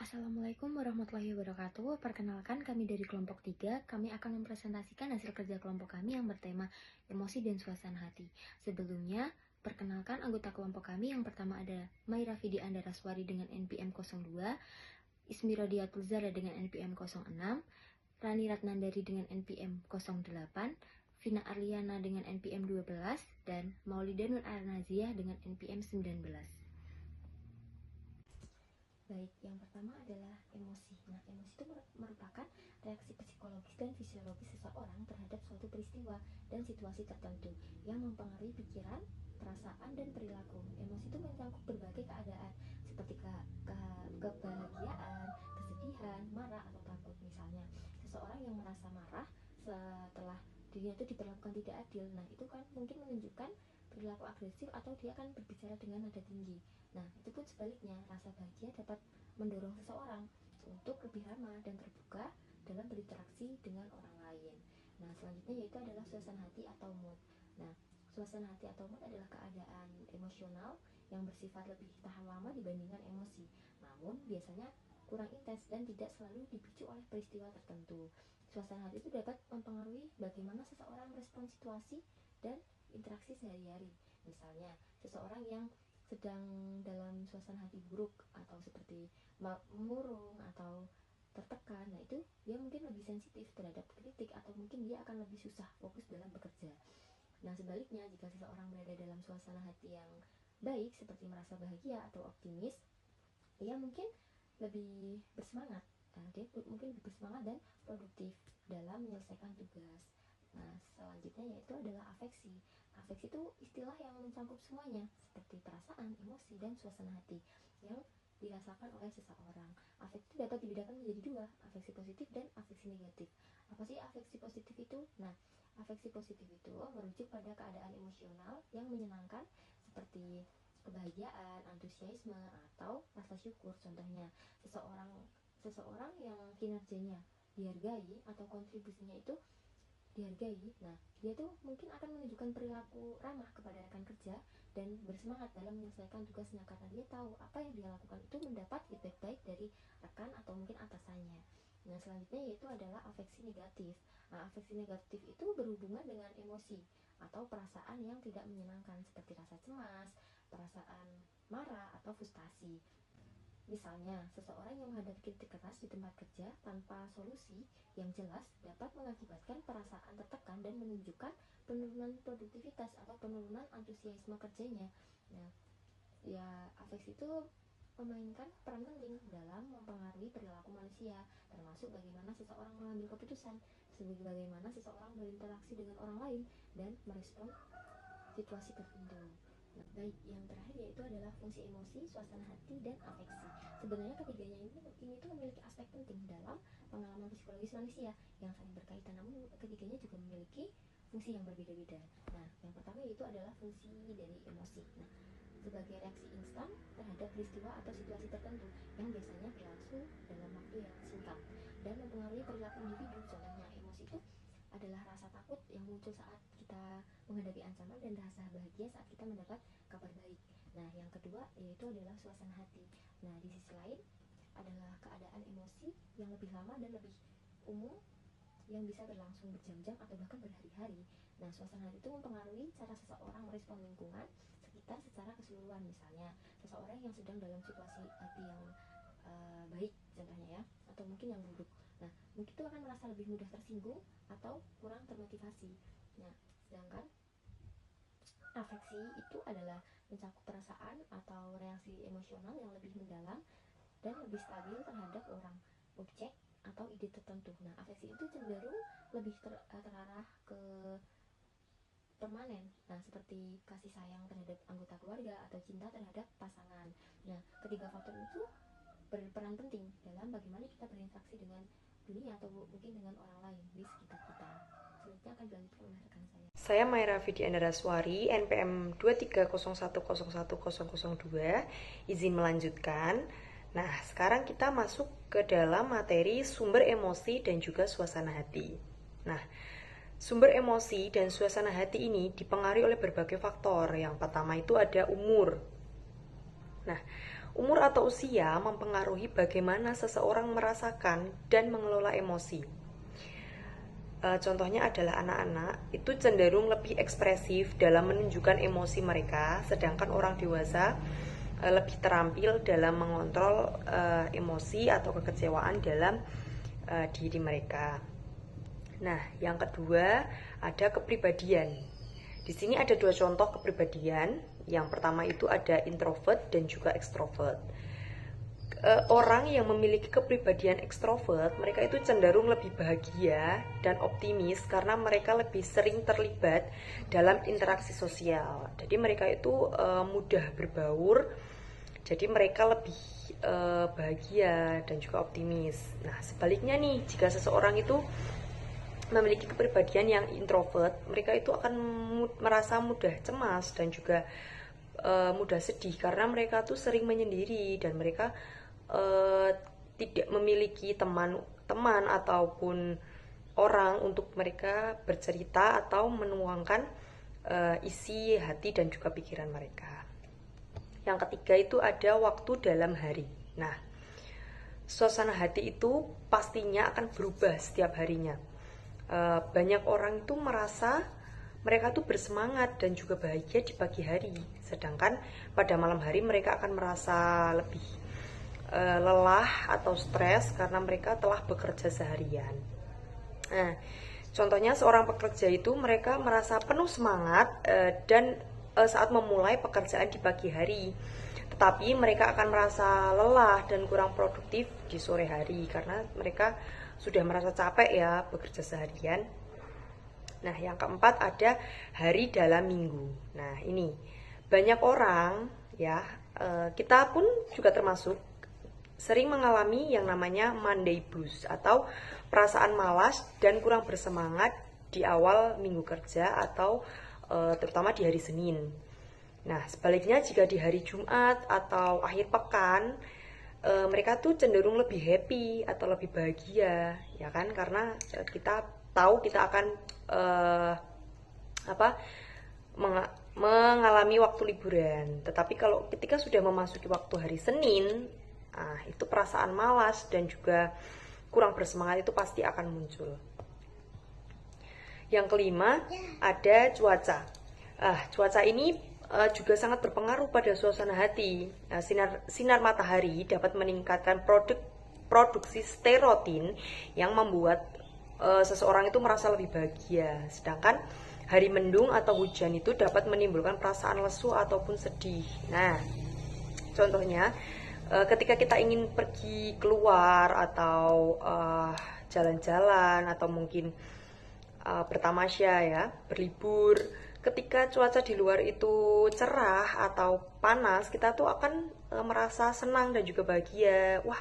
Assalamualaikum warahmatullahi wabarakatuh. Perkenalkan, kami dari kelompok 3. Kami akan mempresentasikan hasil kerja kelompok kami yang bertema emosi dan suasana hati. Sebelumnya, perkenalkan anggota kelompok kami. Yang pertama ada Maira Vidi Andaraswari dengan NPM 02, Ismi Rodiatul Zara dengan NPM 06, Rani Ratnandari dengan NPM 08, Vina Arliana dengan NPM 12, dan Maulida Nur Arnaziah dengan NPM 19. Baik, yang pertama adalah emosi. Nah, emosi itu merupakan reaksi psikologis dan fisiologis seseorang terhadap suatu peristiwa dan situasi tertentu yang mempengaruhi pikiran, perasaan, dan perilaku. Emosi itu mencakup berbagai keadaan seperti kebahagiaan, kesedihan, marah, atau takut. Misalnya, seseorang yang merasa marah setelah dirinya itu diperlakukan tidak adil. Nah, itu kan mungkin menunjukkan perilaku agresif atau dia akan berbicara dengan nada tinggi. Nah, itu pun sebaliknya, rasa bahagia dapat mendorong seseorang untuk lebih ramah dan terbuka dalam berinteraksi dengan orang lain. Nah, selanjutnya yaitu adalah suasana hati atau mood. Nah, suasana hati atau mood adalah keadaan emosional yang bersifat lebih tahan lama dibandingkan emosi. Namun, biasanya kurang intens dan tidak selalu dipicu oleh peristiwa tertentu. Suasana hati itu dapat mempengaruhi bagaimana seseorang merespon situasi dan interaksi sehari-hari. Misalnya, seseorang yang sedang dalam suasana hati buruk atau seperti murung atau tertekan, nah itu dia mungkin lebih sensitif terhadap kritik atau mungkin dia akan lebih susah fokus dalam bekerja. Nah, sebaliknya, jika seseorang berada dalam suasana hati yang baik seperti merasa bahagia atau optimis, dia mungkin lebih bersemangat. Dia mungkin lebih bersemangat dan produktif dalam menyelesaikan tugas. Nah, selanjutnya yaitu adalah afeksi. Afeksi itu istilah yang mencakup semuanya, seperti perasaan, emosi, dan suasana hati yang dirasakan oleh seseorang. Afeksi itu dapat dibedakan menjadi dua, afeksi positif dan afeksi negatif. Apa sih afeksi positif itu? Nah, afeksi positif itu merujuk pada keadaan emosional yang menyenangkan seperti kebahagiaan, antusiasme, atau rasa syukur. Contohnya, seseorang yang kinerjanya dihargai atau kontribusinya itu dihargai. Nah, dia tuh mungkin akan menunjukkan perilaku ramah kepada rekan kerja dan bersemangat dalam menyelesaikan tugasnya karena dia tahu apa yang dia lakukan itu mendapat feedback baik dari rekan atau mungkin atasannya. Nah, selanjutnya yaitu adalah afeksi negatif. Nah, afeksi negatif itu berhubungan dengan emosi atau perasaan yang tidak menyenangkan seperti rasa cemas, perasaan marah, atau frustasi. Misalnya, seseorang yang menghadapi kritik keras di tempat kerja tanpa solusi yang jelas dapat mengakibatkan perasaan tertekan dan menunjukkan penurunan produktivitas atau penurunan antusiasme kerjanya. Nah, ya afeksi itu memainkan peran penting dalam mempengaruhi perilaku manusia, termasuk bagaimana seseorang mengambil keputusan, bagaimana seseorang berinteraksi dengan orang lain, dan merespon situasi tertentu. Nah, baik, yang terakhir yaitu adalah fungsi emosi, suasana hati, dan afeksi. Sebenarnya ketiganya ini tuh memiliki aspek penting dalam pengalaman psikologis manusia yang saling berkaitan, namun ketiganya juga memiliki fungsi yang berbeda-beda. Nah, yang pertama yaitu adalah fungsi dari emosi. Nah, sebagai reaksi instan terhadap peristiwa atau situasi tertentu yang biasanya berlangsung dalam waktu yang singkat dan mempengaruhi perilaku individu. Contohnya, emosi itu adalah rasa takut yang muncul saat kita menghadapi ancaman dan rasa bahagia saat kita mendapat kabar baik. Nah, yang kedua yaitu adalah suasana hati. Nah, di sisi lain adalah keadaan emosi yang lebih lama dan lebih umum yang bisa berlangsung berjam-jam atau bahkan berhari-hari. Nah, suasana hati itu mempengaruhi cara seseorang merespon lingkungan sekitar secara keseluruhan. Misalnya, seseorang yang sedang dalam situasi hati yang baik contohnya ya, atau mungkin yang buruk. Nah, mungkin itu akan merasa lebih mudah tersinggung atau kurang termotivasi. Nah, sedangkan afeksi itu adalah mencakup perasaan atau reaksi emosional yang lebih mendalam dan lebih stabil terhadap orang, objek, atau ide tertentu. Nah, afeksi itu cenderung lebih terarah ke permanen. Nah, seperti kasih sayang terhadap anggota keluarga atau cinta terhadap pasangan. Nah, ketiga faktor itu berperan penting dalam bagaimana kita berinteraksi dengan dunia atau mungkin dengan orang lain di sekitar kita. Selanjutnya akan dilanjutkan oleh rekan saya. Saya Maira Vidi Andaraswari, NPM 23011002, izin melanjutkan. Nah, sekarang kita masuk ke dalam materi sumber emosi dan juga suasana hati. Nah, sumber emosi dan suasana hati ini dipengaruhi oleh berbagai faktor. Yang pertama itu ada umur. Nah, Umur atau usia mempengaruhi bagaimana seseorang merasakan dan mengelola emosi. Contohnya adalah anak-anak itu cenderung lebih ekspresif dalam menunjukkan emosi mereka, sedangkan orang dewasa lebih terampil dalam mengontrol emosi atau kekecewaan dalam diri mereka. Nah, yang kedua ada kepribadian. Di sini ada dua contoh kepribadian. Yang pertama itu ada introvert dan juga extrovert. Orang yang memiliki kepribadian ekstrovert, mereka itu cenderung lebih bahagia dan optimis karena mereka lebih sering terlibat dalam interaksi sosial. Jadi mereka itu mudah berbaur, jadi mereka lebih bahagia dan juga optimis. Nah, sebaliknya nih, jika seseorang itu memiliki kepribadian yang introvert, mereka itu akan merasa mudah cemas dan juga mudah sedih karena mereka tuh sering menyendiri dan mereka tidak memiliki teman-teman ataupun orang untuk mereka bercerita atau menuangkan isi hati dan juga pikiran mereka. Yang ketiga itu ada waktu dalam hari. Nah, suasana hati itu pastinya akan berubah setiap harinya. Banyak orang itu merasa mereka tuh bersemangat dan juga bahagia di pagi hari, sedangkan pada malam hari mereka akan merasa lebih lelah atau stres karena mereka telah bekerja seharian. Nah, contohnya seorang pekerja itu mereka merasa penuh semangat dan saat memulai pekerjaan di pagi hari, tetapi mereka akan merasa lelah dan kurang produktif di sore hari karena mereka sudah merasa capek ya bekerja seharian. Nah, yang keempat ada hari dalam minggu. Nah, ini banyak orang ya, kita pun juga termasuk sering mengalami yang namanya Monday blues atau perasaan malas dan kurang bersemangat di awal minggu kerja atau terutama di hari Senin. Nah, sebaliknya jika di hari Jumat atau akhir pekan, mereka tuh cenderung lebih happy atau lebih bahagia, ya kan? Karena kita tahu kita akan mengalami waktu liburan. Tetapi kalau ketika sudah memasuki waktu hari Senin, itu perasaan malas dan juga kurang bersemangat itu pasti akan muncul. Yang kelima ada cuaca. Cuaca ini juga sangat berpengaruh pada suasana hati. Sinar matahari dapat meningkatkan produksi serotonin yang membuat seseorang itu merasa lebih bahagia. Sedangkan hari mendung atau hujan itu dapat menimbulkan perasaan lesu ataupun sedih. Nah, contohnya ketika kita ingin pergi keluar atau jalan-jalan atau mungkin bertamasya ya, berlibur, ketika cuaca di luar itu cerah atau panas, kita tuh akan merasa senang dan juga bahagia. Wah,